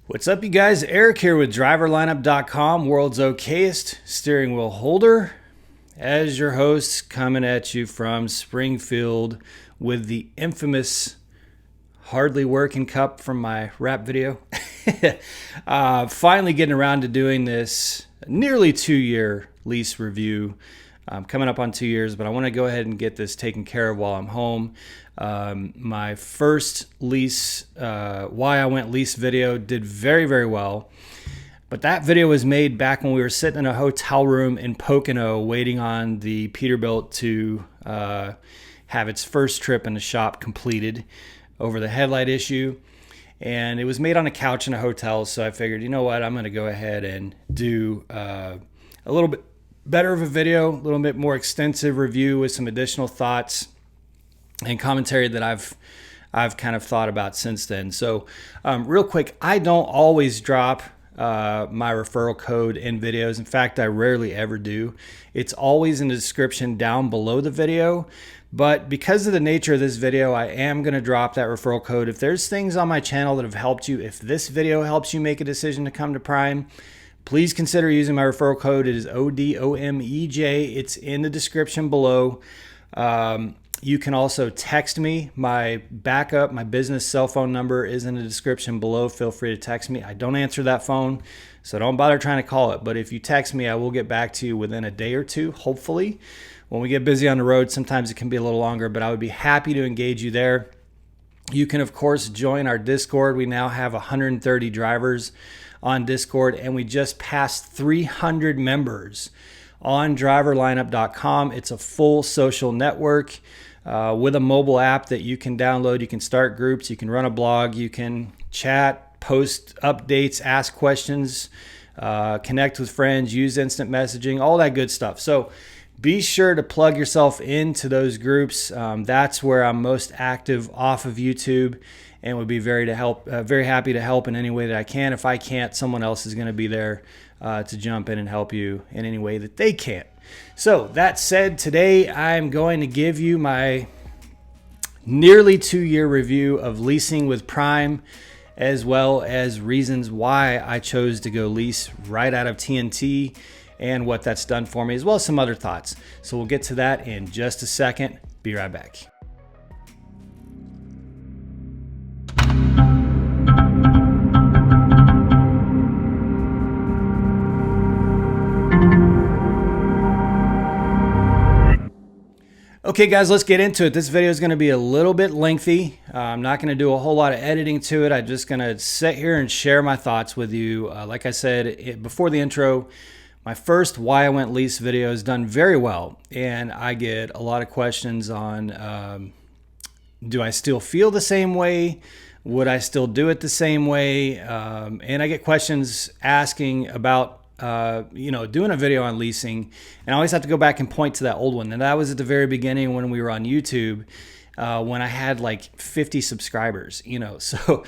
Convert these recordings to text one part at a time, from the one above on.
What's up, you guys? Eric here with driverlineup.com, world's okayest steering wheel holder. As your host, coming at you from Springfield with the infamous hardly working cup from my rap video. Finally getting around to doing this nearly 2-year lease review. Coming up on 2 years, but I want to go ahead and get this taken care of while I'm home. My first lease, why I went lease video did very, very well. But that video was made back when we were sitting in a hotel room in Pocono waiting on the Peterbilt to have its first trip in the shop completed over the headlight issue. And it was made on a couch in a hotel, so I figured, you know what, I'm going to go ahead and do a little bit better of a video, a little bit more extensive review with some additional thoughts and commentary that I've kind of thought about since then. So real quick, I don't always drop my referral code in videos. In fact, I rarely ever do. It's always in the description down below the video. But because of the nature of this video, I am going to drop that referral code. If there's things on my channel that have helped you, if this video helps you make a decision to come to Prime, please consider using my referral code. It is ODOMEJ. It's in the description below. You can also text me. My backup, my business cell phone number is in the description below. Feel free to text me. I don't answer that phone, so don't bother trying to call it. But if you text me, I will get back to you within a day or two, hopefully. When we get busy on the road, sometimes it can be a little longer, but I would be happy to engage you there. You can, of course, join our Discord. We now have 130 drivers on Discord, and we just passed 300 members on driverlineup.com. It's a full social network with a mobile app that you can download. You can start groups, you can run a blog, you can chat, post updates, ask questions, connect with friends, use instant messaging, all that good stuff. So be sure to plug yourself into those groups. That's where I'm most active off of YouTube, and would be very happy to help in any way that I can. If I can't, someone else is going to be there to jump in and help you in any way that they can. So that said, today I'm going to give you my nearly 2-year review of leasing with Prime, as well as reasons why I chose to go lease right out of TNT and what that's done for me, as well as some other thoughts. So we'll get to that in just a second. Be right back. Okay, guys, let's get into it. This video is going to be a little bit lengthy. I'm not going to do a whole lot of editing to it. I'm just going to sit here and share my thoughts with you. Like I said before the intro, my first why I went lease video has done very well, and I get a lot of questions on do I still feel the same way? Would I still do it the same way? And I get questions asking about doing a video on leasing, and I always have to go back and point to that old one. And that was at the very beginning when we were on YouTube, when I had like 50 subscribers, so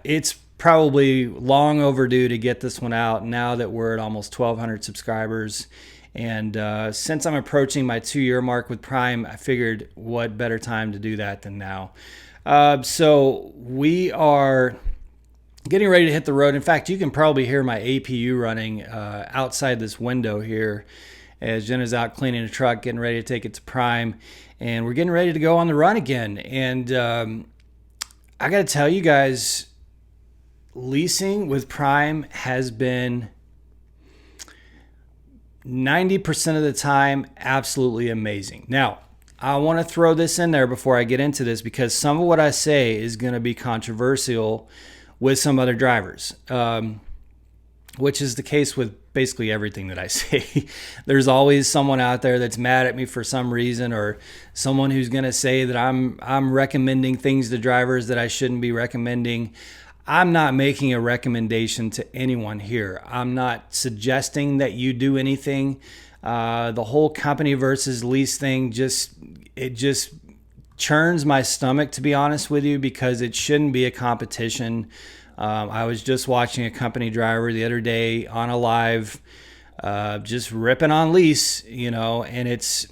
it's probably long overdue to get this one out now that we're at almost 1,200 subscribers. And since I'm approaching my 2-year mark with Prime, I figured what better time to do that than now. So we are getting ready to hit the road. In fact, you can probably hear my APU running outside this window here as Jenna's out cleaning the truck, getting ready to take it to Prime. And we're getting ready to go on the run again. And I got to tell you guys, leasing with Prime has been 90% of the time absolutely amazing. Now, I want to throw this in there before I get into this, because some of what I say is going to be controversial with some other drivers, which is the case with basically everything that I say. There's always someone out there that's mad at me for some reason, or someone who's going to say that I'm recommending things to drivers that I shouldn't be recommending. I'm not making a recommendation to anyone here. I'm not suggesting that you do anything. The whole company versus lease thing just churns my stomach, to be honest with you, because it shouldn't be a competition. I was just watching a company driver the other day on a live, just ripping on lease, and it's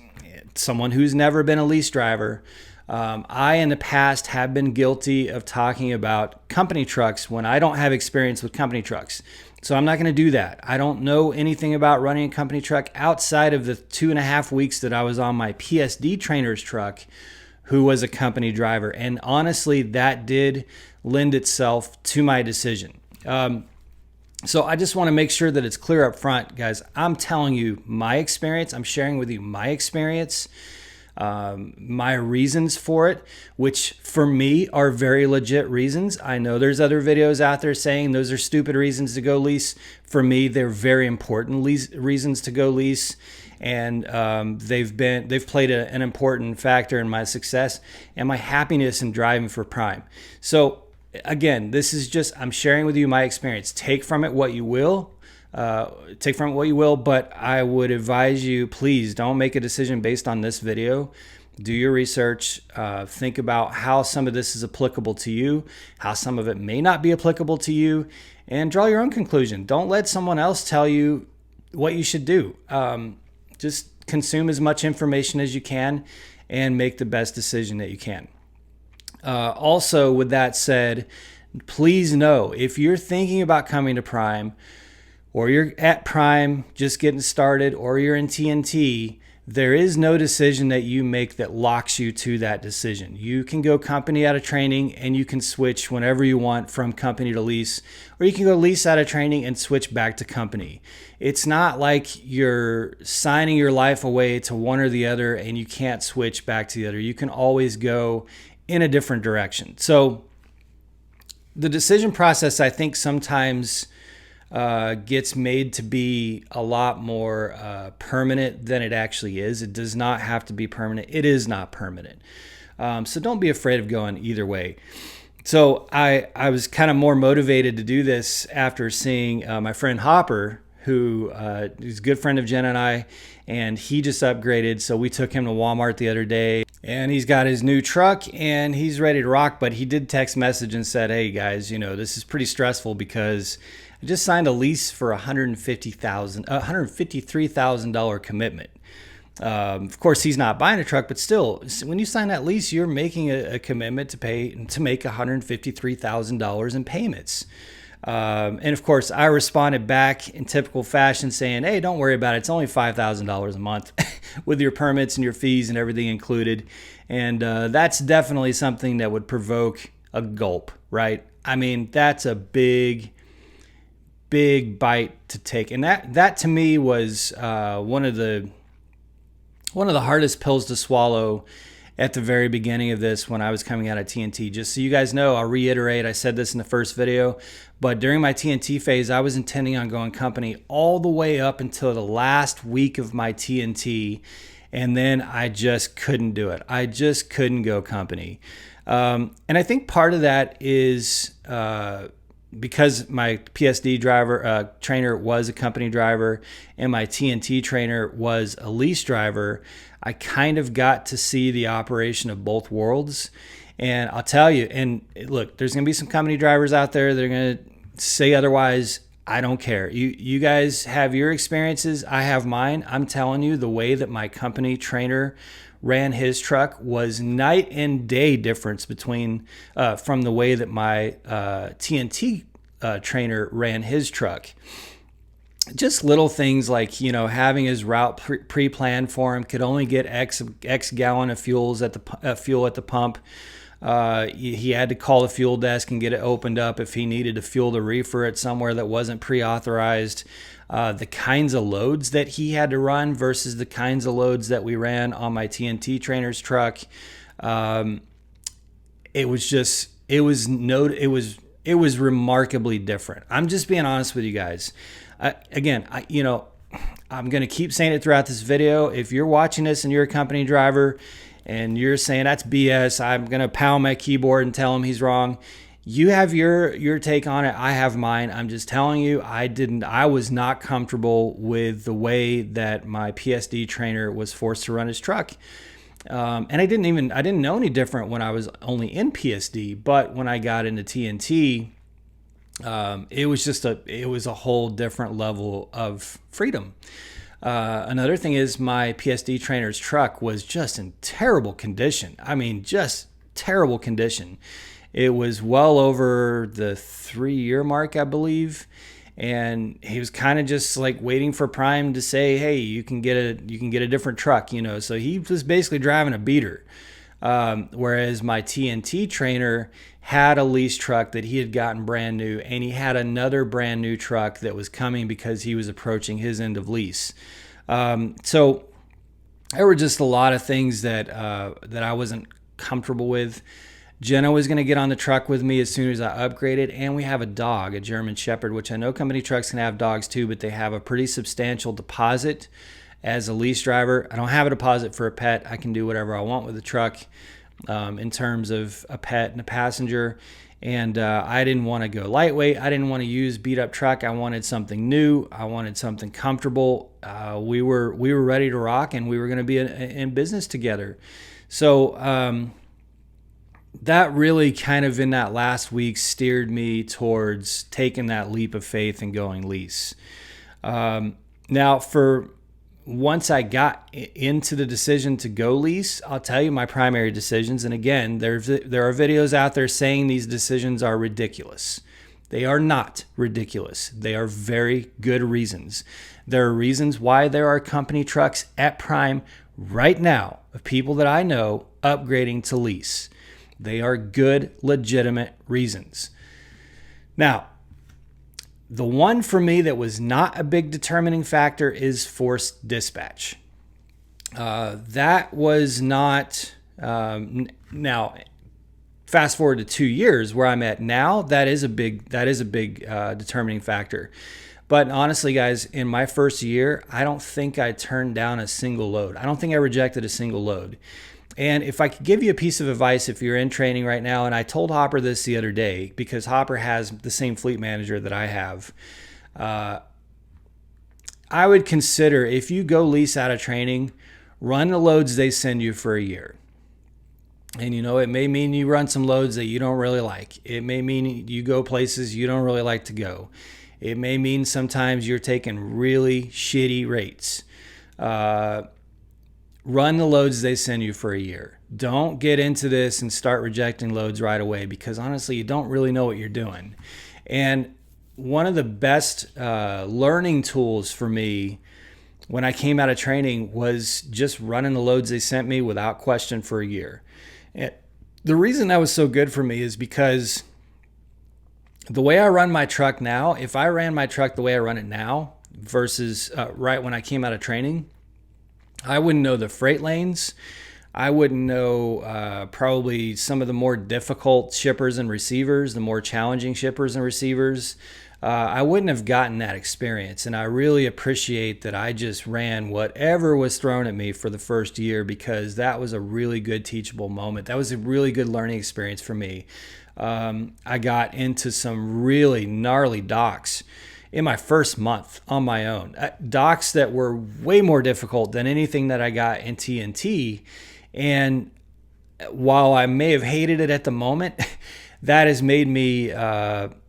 someone who's never been a lease driver. I, in the past, have been guilty of talking about company trucks when I don't have experience with company trucks. So I'm not going to do that. I don't know anything about running a company truck outside of the 2.5 weeks that I was on my PSD trainer's truck, who was a company driver. And honestly, that did lend itself to my decision. So I just want to make sure that it's clear up front, guys. I'm telling you my experience. I'm sharing with you my experience, my reasons for it, which for me are very legit reasons. I know there's other videos out there saying those are stupid reasons to go lease. For me, they're very important reasons to go lease. And they've played an important factor in my success and my happiness in driving for Prime. So again, this is just, I'm sharing with you my experience. Take from it what you will. But I would advise you, please don't make a decision based on this video. Do your research. Think about how some of this is applicable to you, how some of it may not be applicable to you, and draw your own conclusion. Don't let someone else tell you what you should do. Just consume as much information as you can and make the best decision that you can. Also, with that said, please know if you're thinking about coming to Prime, or you're at Prime just getting started, or you're in TNT, there is no decision that you make that locks you to that decision. You can go company out of training and you can switch whenever you want from company to lease, or you can go lease out of training and switch back to company. It's not like you're signing your life away to one or the other and you can't switch back to the other. You can always go in a different direction. So the decision process, I think, sometimes gets made to be a lot more permanent than it actually is. It does not have to be permanent. It is not permanent. So don't be afraid of going either way. So I was kind of more motivated to do this after seeing my friend Hopper, who is a good friend of Jen and I, and he just upgraded. So we took him to Walmart the other day, and he's got his new truck and he's ready to rock. But he did text message and said, "Hey guys, this is pretty stressful because I just signed a lease for $153,000 commitment." Of course, he's not buying a truck, but still, when you sign that lease, you're making a commitment to make $153,000 in payments. And of course, I responded back in typical fashion saying, "Hey, don't worry about it. It's only $5,000 a month with your permits and your fees and everything included." And that's definitely something that would provoke a gulp, right? I mean, that's a big bite to take. And that to me was one of the hardest pills to swallow at the very beginning of this when I was coming out of TNT. Just so you guys know, I'll reiterate, I said this in the first video, but during my TNT phase, I was intending on going company all the way up until the last week of my TNT, and then I just couldn't do it. I just couldn't go company. And I think part of that is because my PSD trainer was a company driver and my TNT trainer was a lease driver, I kind of got to see the operation of both worlds. And I'll tell you, and look, there's going to be some company drivers out there that are going to say otherwise. I don't care. You guys have your experiences. I have mine. I'm telling you, the way that my company trainer ran his truck was night and day difference between from the way that my TNT trainer ran his truck. Just little things like, having his route pre-planned for him, could only get X gallon of fuel at the pump. He had to call the fuel desk and get it opened up if he needed to fuel the reefer at somewhere that wasn't pre-authorized. The kinds of loads that he had to run versus the kinds of loads that we ran on my TNT trainer's truck. It was remarkably different. I'm just being honest with you guys. I'm going to keep saying it throughout this video. If you're watching this and you're a company driver and you're saying that's BS, I'm going to pound my keyboard and tell him he's wrong. You have your take on it. I have mine. I'm just telling you, I was not comfortable with the way that my PSD trainer was forced to run his truck. And I didn't know any different when I was only in PSD, but when I got into TNT, it was a whole different level of freedom. Another thing is my PSD trainer's truck was just in terrible condition. I mean, just terrible condition. It was well over the 3-year mark, I believe. And he was kind of just like waiting for Prime to say, "Hey, you can get a different truck," you know. So he was basically driving a beater. Whereas my TNT trainer had a lease truck that he had gotten brand new, and he had another brand new truck that was coming because he was approaching his end of lease. So there were just a lot of things that I wasn't comfortable with. Jenna was going to get on the truck with me as soon as I upgraded, and we have a dog, a German Shepherd, which I know company trucks can have dogs too, but they have a pretty substantial deposit as a lease driver. I don't have a deposit for a pet. I can do whatever I want with the truck in terms of a pet and a passenger, and I didn't want to go lightweight. I didn't want to use beat up truck. I wanted something new. I wanted something comfortable. We were ready to rock, and we were going to be in business together. So that really kind of in that last week steered me towards taking that leap of faith and going lease. Now, for once I got into the decision to go lease, I'll tell you my primary decisions. And again, there are videos out there saying these decisions are ridiculous. They are not ridiculous. They are very good reasons. There are reasons why there are company trucks at Prime right now of people that I know upgrading to lease. They are good, legitimate reasons. Now, the one for me that was not a big determining factor is forced dispatch. That was not, now, fast forward to 2 years where I'm at now, that is a big determining factor. But honestly, guys, in my first year, I don't think I turned down a single load. I don't think I rejected a single load. And if I could give you a piece of advice, if you're in training right now, and I told Hopper this the other day, because Hopper has the same fleet manager that I have, I would consider, if you go lease out of training, run the loads they send you for a year. And you know, it may mean you run some loads that you don't really like. It may mean you go places you don't really like to go. It may mean sometimes you're taking really shitty rates. Run the loads they send you for a year. Don't get into this and start rejecting loads right away, because honestly, you don't really know what you're doing. And one of the best learning tools for me when I came out of training was just running the loads they sent me without question for a year. And the reason that was so good for me is because the way I run my truck now, if I ran my truck the way I run it now versus right when I came out of training, I wouldn't know the freight lanes. I wouldn't know probably some of the more difficult shippers and receivers, the more challenging shippers and receivers. I wouldn't have gotten that experience. And I really appreciate that I just ran whatever was thrown at me for the first year, because that was a really good teachable moment. That was a really good learning experience for me. I got into some really gnarly docks in my first month on my own. Docks that were way more difficult than anything that I got in TNT. And while I may have hated it at the moment, that has made me,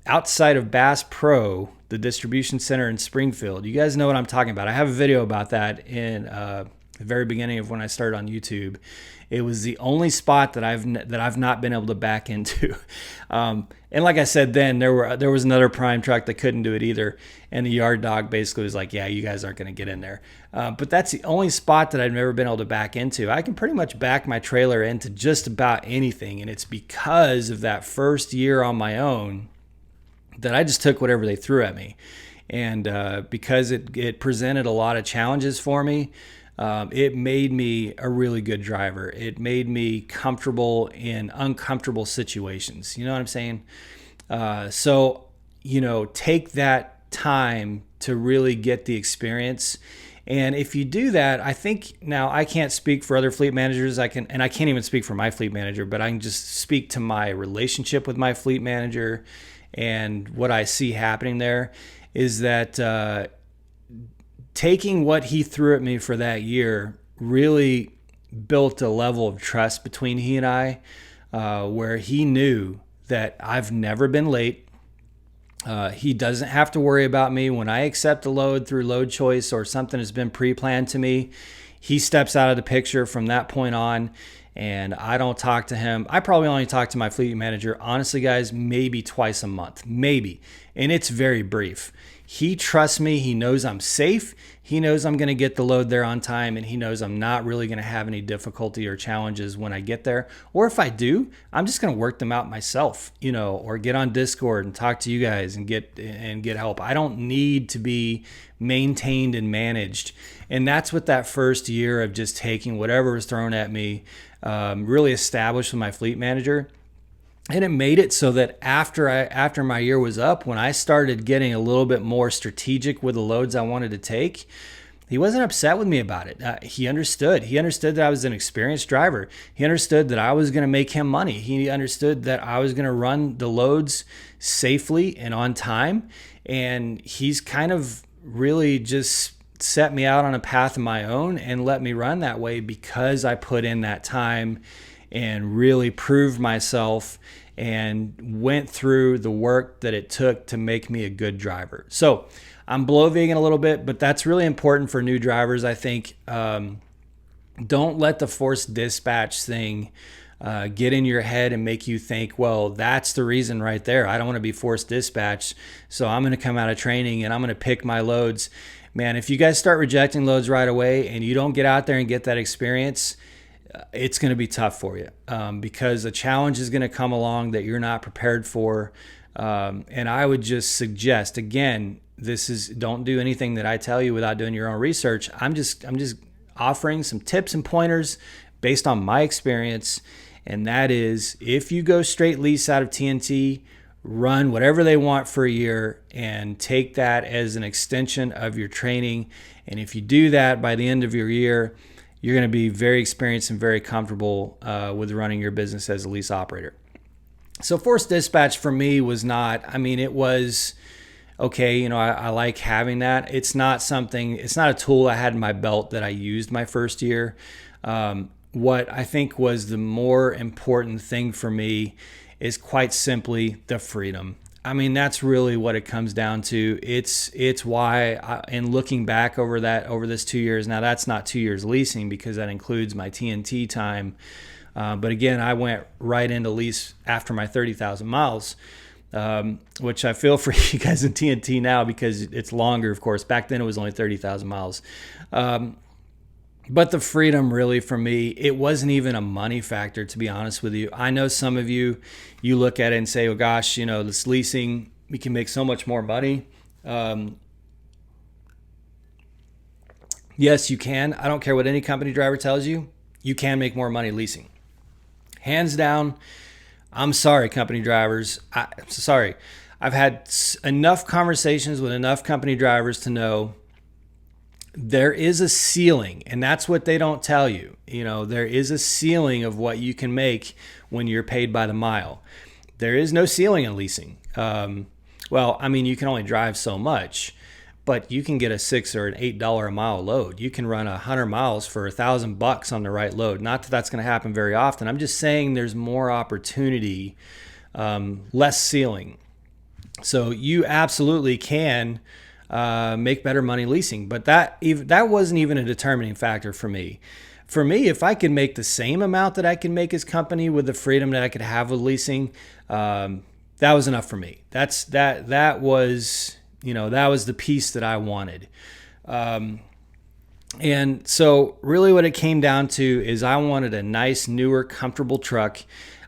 outside of Bass Pro, the distribution center in Springfield. You guys know what I'm talking about. I have a video about that in the very beginning of when I started on YouTube. It was the only spot that I've not been able to back into. And like I said, then there was another Prime truck that couldn't do it either, and the yard dog basically was like, "Yeah, you guys aren't going to get in there." But that's the only spot that I've never been able to back into. I can pretty much back my trailer into just about anything, and it's because of that first year on my own that I just took whatever they threw at me, and because it presented a lot of challenges for me. It made me a really good driver. It made me comfortable in uncomfortable situations. You know what I'm saying? So, take that time to really get the experience. And if you do that, I think, now I can't speak for other fleet managers. I can't even speak for my fleet manager, but I can just speak to my relationship with my fleet manager and what I see happening there is that, taking what he threw at me for that year really built a level of trust between he and I, where he knew that I've never been late. He doesn't have to worry about me when I accept a load through load choice or something has been pre-planned to me. He steps out of the picture from that point on, and I don't talk to him. I probably only talk to my fleet manager, honestly, guys, maybe twice a month, maybe. And it's very brief. He trusts me. He knows I'm safe. He knows I'm going to get the load there on time, and he knows I'm not really going to have any difficulty or challenges when I get there. Or if I do, I'm just going to work them out myself, or get on Discord and talk to you guys and get help. I don't need to be maintained and managed. And that's what that first year of just taking whatever was thrown at me really established with my fleet manager. And it made it so that after my year was up, when I started getting a little bit more strategic with the loads I wanted to take, he wasn't upset with me about it. He understood. He understood that I was an experienced driver. He understood that I was going to make him money. He understood that I was going to run the loads safely and on time. And he's kind of really just set me out on a path of my own and let me run that way because I put in that time and really proved myself and went through the work that it took to make me a good driver. So I'm bloviating a little bit, but that's really important for new drivers, I think. Don't let the forced dispatch thing get in your head and make you think, well, that's the reason right there. I don't want to be forced dispatched, so I'm going to come out of training and I'm going to pick my loads. Man, if you guys start rejecting loads right away and you don't get out there and get that experience, it's going to be tough for you because a challenge is going to come along that you're not prepared for. And I would just suggest, again, don't do anything that I tell you without doing your own research. I'm just offering some tips and pointers based on my experience. And that is, if you go straight lease out of TNT, run whatever they want for a year and take that as an extension of your training. And if you do that by the end of your year, you're going to be very experienced and very comfortable with running your business as a lease operator. So forced dispatch for me was not, it was okay. I like having that. It's not a tool I had in my belt that I used my first year. What I think was the more important thing for me is quite simply the freedom. That's really what it comes down to. It's why, in looking back over this 2 years, now that's not 2 years leasing because that includes my TNT time. But again, I went right into lease after my 30,000 miles, which I feel for you guys in TNT now because it's longer, of course. Back then it was only 30,000 miles. But the freedom really for me, it wasn't even a money factor, to be honest with you. I know some of you look at it and say, oh gosh, this leasing, we can make so much more money. Yes, you can. I don't care what any company driver tells you. You can make more money leasing. Hands down, I'm sorry, company drivers. I'm sorry. I've had enough conversations with enough company drivers to know there is a ceiling, and that's what they don't tell you. There is a ceiling of what you can make when you're paid by the mile. There is no ceiling in leasing. You can only drive so much, but you can get a $6 or an $8 a mile load. You can run 100 miles for $1,000 on the right load. Not that that's going to happen very often. I'm just saying there's more opportunity, less ceiling. So you absolutely can make better money leasing, but that wasn't even a determining factor for me. For me, if I could make the same amount that I can make as company with the freedom that I could have with leasing, that was enough for me. That was the piece that I wanted. And so really what it came down to is I wanted a nice, newer, comfortable truck.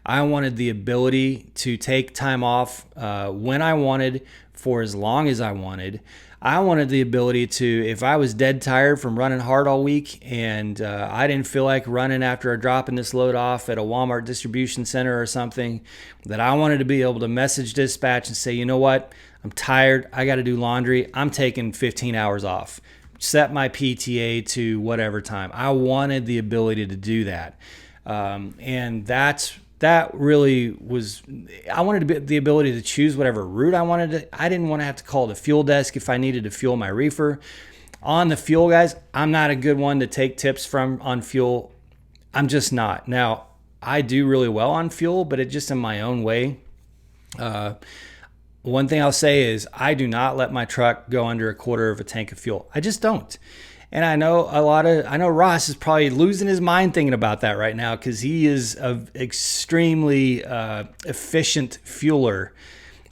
I wanted the ability to take time off when I wanted for as long as I wanted. I wanted the ability to, if I was dead tired from running hard all week and I didn't feel like running after dropping this load off at a Walmart distribution center or something, that I wanted to be able to message dispatch and say, you know what, I'm tired, I got to do laundry, I'm taking 15 hours off. Set my PTA to whatever time. I wanted the ability to do that. And that really was, I wanted the ability to choose whatever route I wanted. I didn't want to have to call the fuel desk if I needed to fuel my reefer. On the fuel, guys, I'm not a good one to take tips from on fuel. I'm just not. Now, I do really well on fuel, but it's just in my own way. one thing I'll say is I do not let my truck go under a quarter of a tank of fuel. I just don't. And I know Ross is probably losing his mind thinking about that right now because he is an extremely efficient fueler.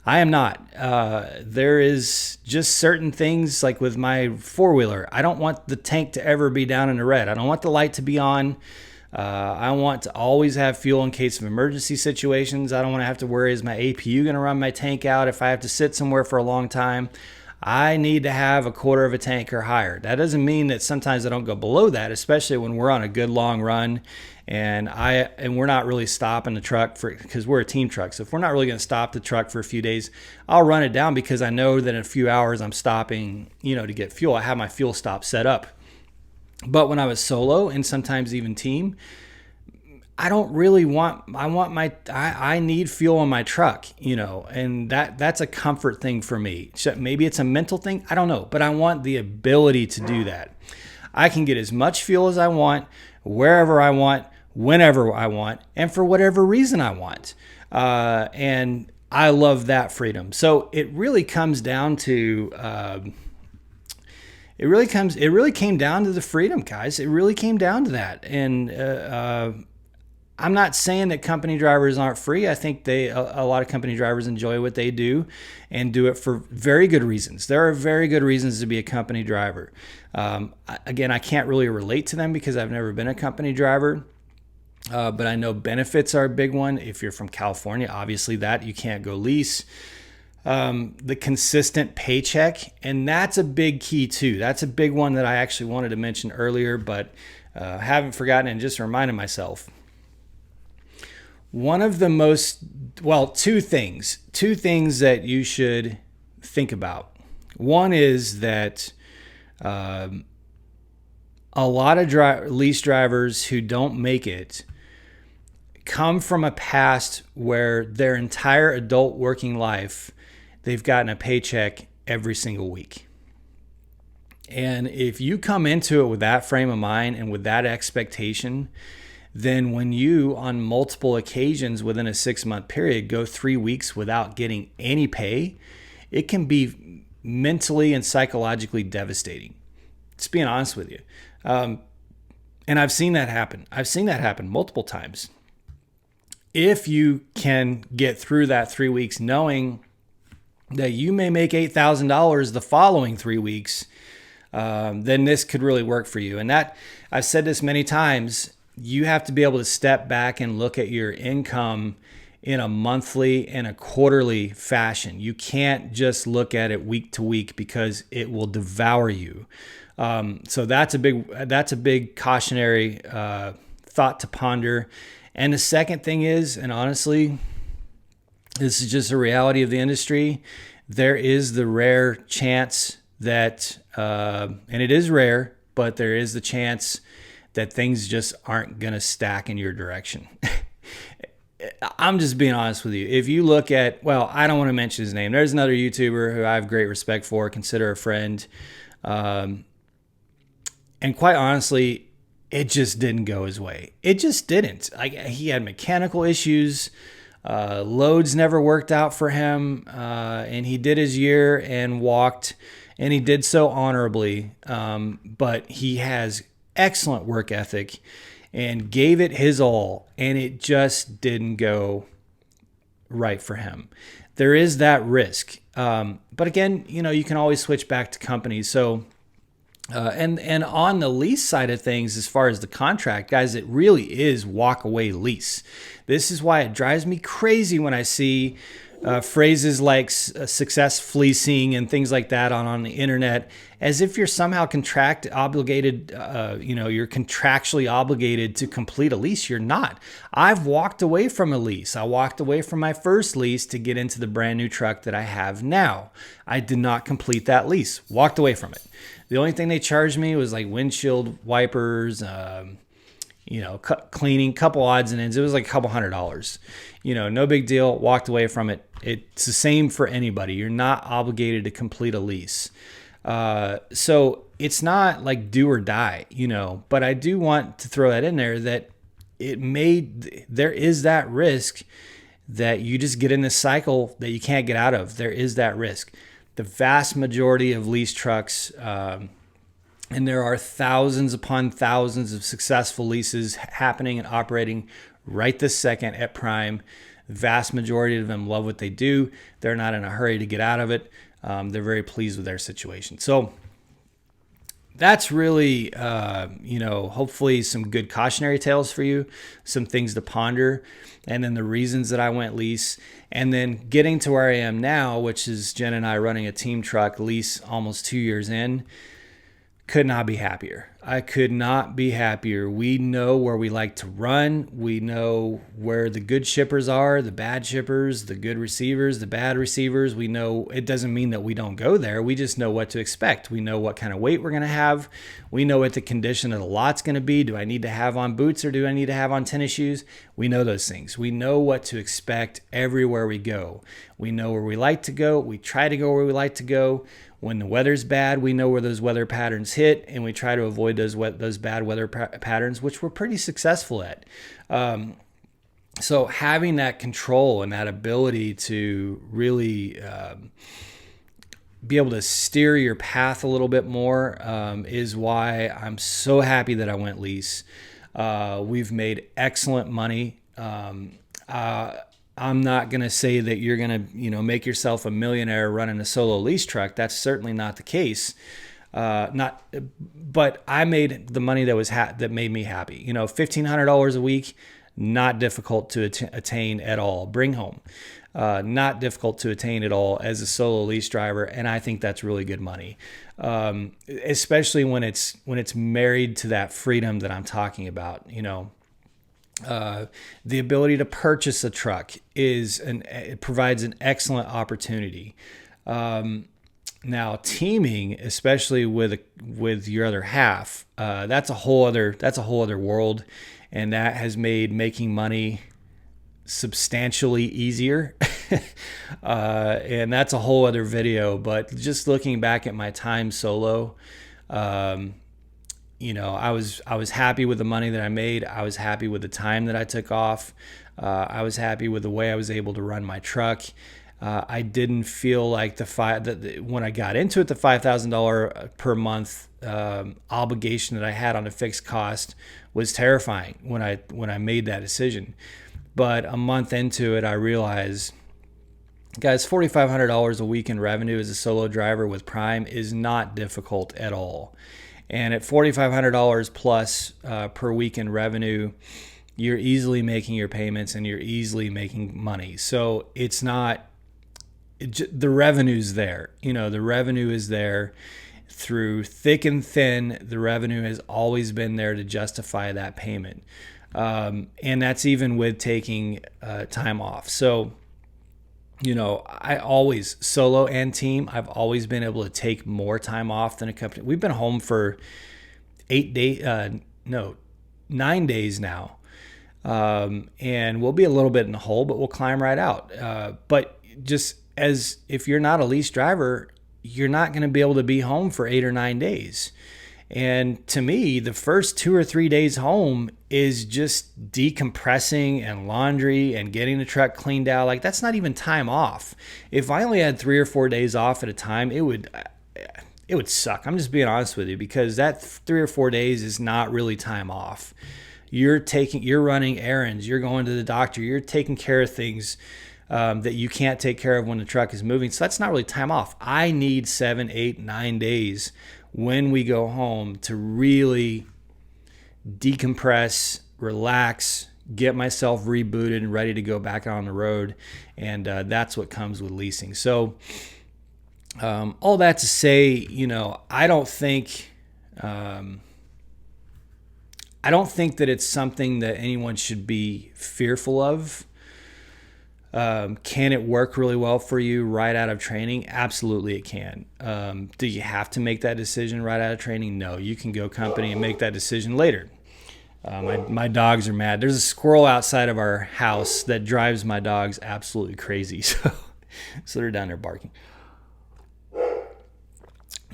I am not. There is just certain things like with my four-wheeler. I don't want the tank to ever be down in the red. I don't want the light to be on. I want to always have fuel in case of emergency situations. I don't want to have to worry, is my APU going to run my tank out if I have to sit somewhere for a long time? I need to have a quarter of a tank or higher. That doesn't mean that sometimes I don't go below that, especially when we're on a good long run and we're not really stopping the truck because we're a team truck. So if we're not really going to stop the truck for a few days, I'll run it down because I know that in a few hours I'm stopping, to get fuel. I have my fuel stop set up. But when I was solo and sometimes even team, I need fuel in my truck, and that's a comfort thing for me. So maybe it's a mental thing. I don't know, but I want the ability to do that. I can get as much fuel as I want, wherever I want, whenever I want, and for whatever reason I want. And I love that freedom. So it really comes down to, it really came down to the freedom, guys. It really came down to that. And, I'm not saying that company drivers aren't free. I think a lot of company drivers enjoy what they do and do it for very good reasons. There are very good reasons to be a company driver. Again, I can't really relate to them because I've never been a company driver. But I know benefits are a big one. If you're from California, obviously that you can't go lease. The consistent paycheck, and that's a big key too. That's a big one that I actually wanted to mention earlier, but haven't forgotten and just reminded myself. One of the two things that you should think about. One is that a lot of lease drivers who don't make it come from a past where their entire adult working life, they've gotten a paycheck every single week. And if you come into it with that frame of mind and with that expectation, then when you, on multiple occasions within a 6-month period, go 3 weeks without getting any pay, it can be mentally and psychologically devastating. Just being honest with you. And I've seen that happen. I've seen that happen multiple times. If you can get through that 3 weeks knowing that you may make $8,000 the following 3 weeks, then this could really work for you. And that, I've said this many times, you have to be able to step back and look at your income in a monthly and a quarterly fashion. You can't just look at it week to week because it will devour you. So that's a big cautionary thought to ponder. And the second thing is, and honestly, this is just a reality of the industry, there is the rare chance that, and it is rare, but there is the chance that things just aren't going to stack in your direction. I'm just being honest with you. If you look at, I don't want to mention his name. There's another YouTuber who I have great respect for, consider a friend. And quite honestly, it just didn't go his way. It just didn't. He had mechanical issues. Loads never worked out for him. And he did his year and walked, and he did so honorably. But he has excellent work ethic and gave it his all, and it just didn't go right for him. There is that risk. But again, you can always switch back to companies. So, and on the lease side of things, as far as the contract, guys, it really is walk away lease. This is why it drives me crazy when I see phrases like success leasing and things like that on the internet, as if you're somehow you're contractually obligated to complete a lease. You're not. I've walked away from a lease. I walked away from my first lease to get into the brand new truck that I have now. I did not complete that lease. Walked away from it. The only thing they charged me was like windshield wipers, cleaning, couple odds and ends. It was like a couple $100. No big deal. Walked away from it. It's the same for anybody. You're not obligated to complete a lease. So it's not like do or die, but I do want to throw that in there that there is that risk that you just get in this cycle that you can't get out of. There is that risk. The vast majority of lease trucks, and there are thousands upon thousands of successful leases happening and operating right this second at Prime. The vast majority of them love what they do. They're not in a hurry to get out of it. They're very pleased with their situation. So that's really, hopefully some good cautionary tales for you, some things to ponder, and then the reasons that I went lease, and then getting to where I am now, which is Jen and I running a team truck lease almost 2 years in. Could not be happier. I could not be happier. We know where we like to run. We know where the good shippers are, the bad shippers, the good receivers, the bad receivers. We know it doesn't mean that we don't go there. We just know what to expect. We know what kind of weight we're going to have. We know what the condition of the lot's going to be. Do I need to have on boots or do I need to have on tennis shoes? We know those things. We know what to expect everywhere we go. We know where we like to go. We try to go where we like to go. When the weather's bad, we know where those weather patterns hit, and we try to avoid those bad weather patterns, which we're pretty successful at. So having that control and that ability to really be able to steer your path a little bit more is why I'm so happy that I went lease. We've made excellent money. I'm not going to say that you're going to, make yourself a millionaire running a solo lease truck. That's certainly not the case. But I made the money that made me happy. $1,500 a week, not difficult to attain at all. Bring home, not difficult to attain at all as a solo lease driver, and I think that's really good money, especially when it's married to that freedom that I'm talking about. The ability to purchase a truck it provides an excellent opportunity. Now teaming, especially with your other half, that's a whole other world, and that has made making money substantially easier. And that's a whole other video, but just looking back at my time solo, I was happy with the money that I made. I was happy with the time that I took off. I was happy with the way I was able to run my truck. I didn't feel like when I got into it, the $5,000 per month obligation that I had on a fixed cost was terrifying when I made that decision. But a month into it, I realized, guys, $4,500 a week in revenue as a solo driver with Prime is not difficult at all. And at $4,500 plus per week in revenue, you're easily making your payments and you're easily making money. So it's not, the revenue's there. The revenue is there through thick and thin. The revenue has always been there to justify that payment. And that's even with taking time off. So, I always, solo and team, I've always been able to take more time off than a company. We've been home for 9 days now. And we'll be a little bit in the hole, but we'll climb right out. But just as if you're not a lease driver, you're not going to be able to be home for 8 or 9 days. And to me, the first 2 or 3 days home is just decompressing and laundry and getting the truck cleaned out. Like, that's not even time off. If I only had 3 or 4 days off at a time, it would suck. I'm just being honest with you, because that 3 or 4 days is not really time off. You're running errands, you're going to the doctor, you're taking care of things that you can't take care of when the truck is moving. So that's not really time off. I need 7, 8, 9 days when we go home to really decompress, relax, get myself rebooted and ready to go back on the road. And that's what comes with leasing. So all that to say, I don't think that it's something that anyone should be fearful of. Can it work really well for you right out of training? Absolutely it can. Do you have to make that decision right out of training? No, you can go company and make that decision later. My dogs are mad. There's a squirrel outside of our house that drives my dogs absolutely crazy. So they're down there barking.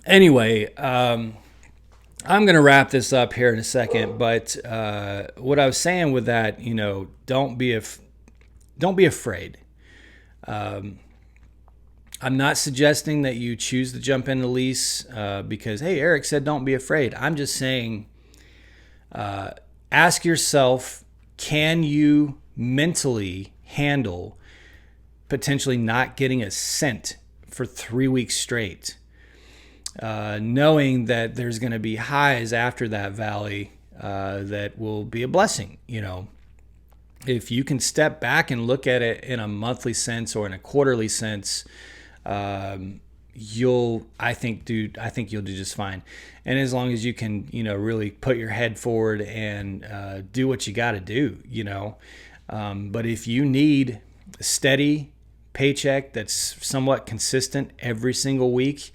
Anyway, I'm going to wrap this up here in a second, but what I was saying with that, don't be don't be afraid. I'm not suggesting that you choose to jump in the lease because, hey, Eric said don't be afraid. I'm just saying, ask yourself, can you mentally handle potentially not getting a cent for 3 weeks straight, knowing that there's going to be highs after that valley that will be a blessing. If you can step back and look at it in a monthly sense or in a quarterly sense, I think you'll do just fine. And as long as you can, really put your head forward and do what you got to do, but if you need a steady paycheck that's somewhat consistent every single week,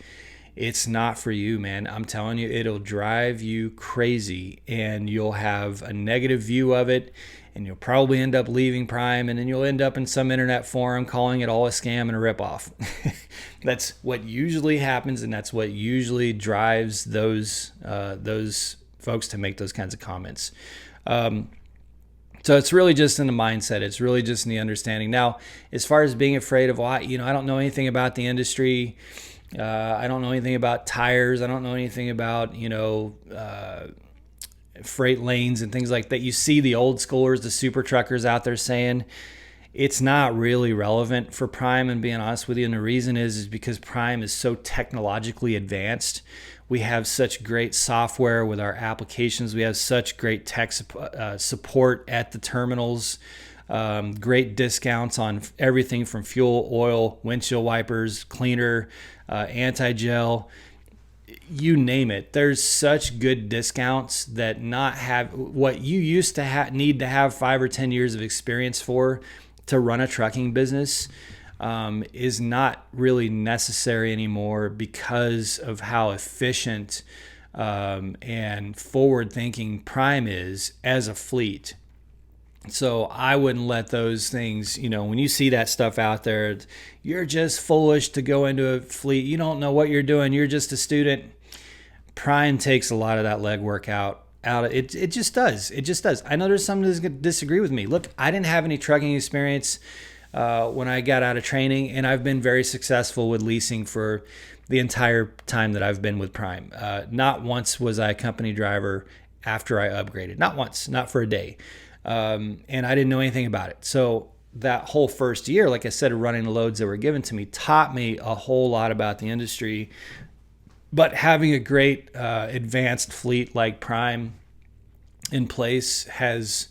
it's not for you, man. I'm telling you, it'll drive you crazy and you'll have a negative view of it. And you'll probably end up leaving Prime, and then you'll end up in some internet forum calling it all a scam and a ripoff. That's what usually happens, and that's what usually drives those folks to make those kinds of comments. So it's really just in the mindset. It's really just in the understanding. Now, as far as being afraid of, I don't know anything about the industry. I don't know anything about tires. I don't know anything about, freight lanes and things like that. You see the old schoolers, the super truckers out there saying it's not really relevant for Prime, and being honest with you. And the reason is because Prime is so technologically advanced. We have such great software with our applications. We have such great tech support at the terminals, great discounts on everything from fuel, oil, windshield wipers, cleaner, anti-gel, you name it. There's such good discounts that not have what you used to need to have 5 or 10 years of experience to run a trucking business is not really necessary anymore because of how efficient and forward-thinking Prime is as a fleet. So I wouldn't let those things, when you see that stuff out there, you're just foolish to go into a fleet. You don't know what you're doing. You're just a student. Prime takes a lot of that legwork out. It just does. It just does. I know there's some that disagree with me. Look, I didn't have any trucking experience when I got out of training, and I've been very successful with leasing for the entire time that I've been with Prime. Not once was I a company driver after I upgraded. Not once, not for a day. And I didn't know anything about it. So that whole first year, like I said, running the loads that were given to me taught me a whole lot about the industry. But having a great advanced fleet like Prime in place has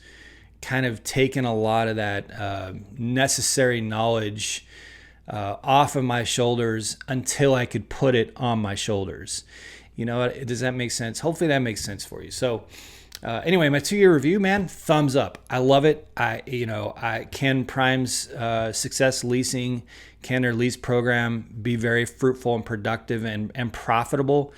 kind of taken a lot of that necessary knowledge off of my shoulders until I could put it on my shoulders. Does that make sense? Hopefully that makes sense for you. So anyway, my 2-year review, man, thumbs up. I love it. Can Prime's Success Leasing, can their lease program be very fruitful and productive and profitable?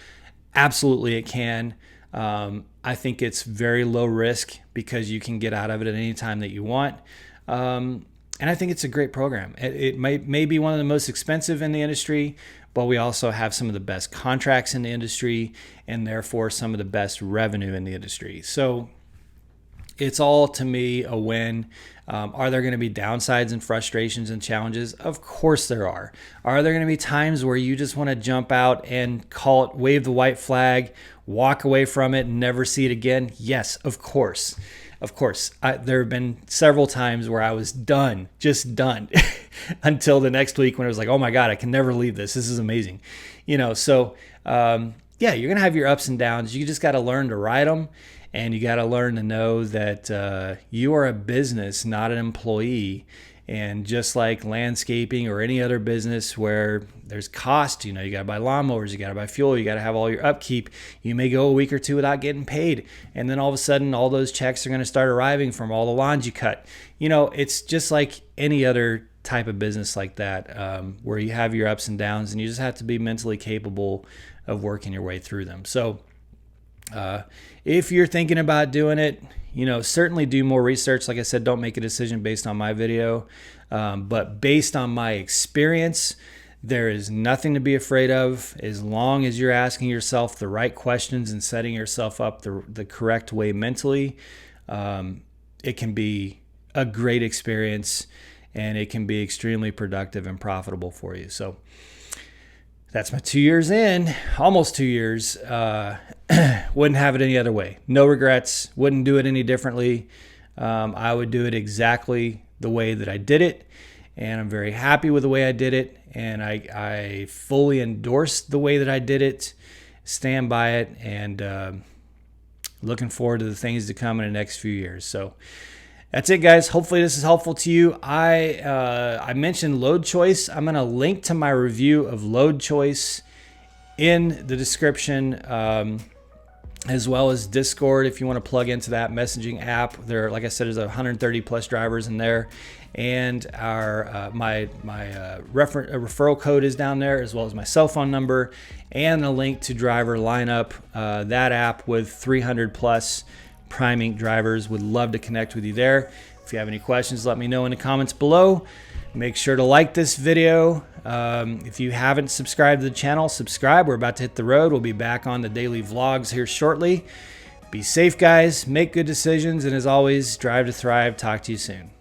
Absolutely, it can. I think it's very low risk because you can get out of it at any time that you want. And I think it's a great program. It may be one of the most expensive in the industry, but we also have some of the best contracts in the industry and therefore some of the best revenue in the industry. So it's all, to me, a win. Are there going to be downsides and frustrations and challenges? Of course there are. Are there going to be times where you just want to jump out and wave the white flag, walk away from it and never see it again? Yes, of course. Of course. There have been several times where I was done, just done, until the next week when it was like, oh my God, I can never leave this. This is amazing. So you're going to have your ups and downs. You just got to learn to ride them. And you got to learn to know that you are a business, not an employee. And just like landscaping or any other business where there's cost, you got to buy lawnmowers, you got to buy fuel, you got to have all your upkeep. You may go a week or two without getting paid. And then all of a sudden, all those checks are going to start arriving from all the lawns you cut. It's just like any other type of business like that, where you have your ups and downs and you just have to be mentally capable of working your way through them. So if you're thinking about doing it, certainly do more research. Like I said, don't make a decision based on my video. But based on my experience, there is nothing to be afraid of as long as you're asking yourself the right questions and setting yourself up the correct way mentally. It can be a great experience. and it can be extremely productive and profitable for you. So that's my 2 years in, almost 2 years. Wouldn't have it any other way. No regrets. Wouldn't do it any differently. I would do it exactly the way that I did it, and I'm very happy with the way I did it, and I fully endorse the way that I did it, stand by it, and looking forward to the things to come in the next few years. So that's it, guys. Hopefully this is helpful to you. I mentioned Load Choice. I'm going to link to my review of Load Choice in the description, as well as Discord if you want to plug into that messaging app. There, like I said, there's 130 plus drivers in there, and my referral code is down there, as well as my cell phone number and a link to Driver Lineup, that app with 300 plus Prime Ink drivers. Would love to connect with you there. If you have any questions, let me know in the comments below. Make sure to like this video. If you haven't subscribed to the channel, subscribe. We're about to hit the road. We'll be back on the daily vlogs here shortly. Be safe, guys. Make good decisions. And as always, drive to thrive. Talk to you soon.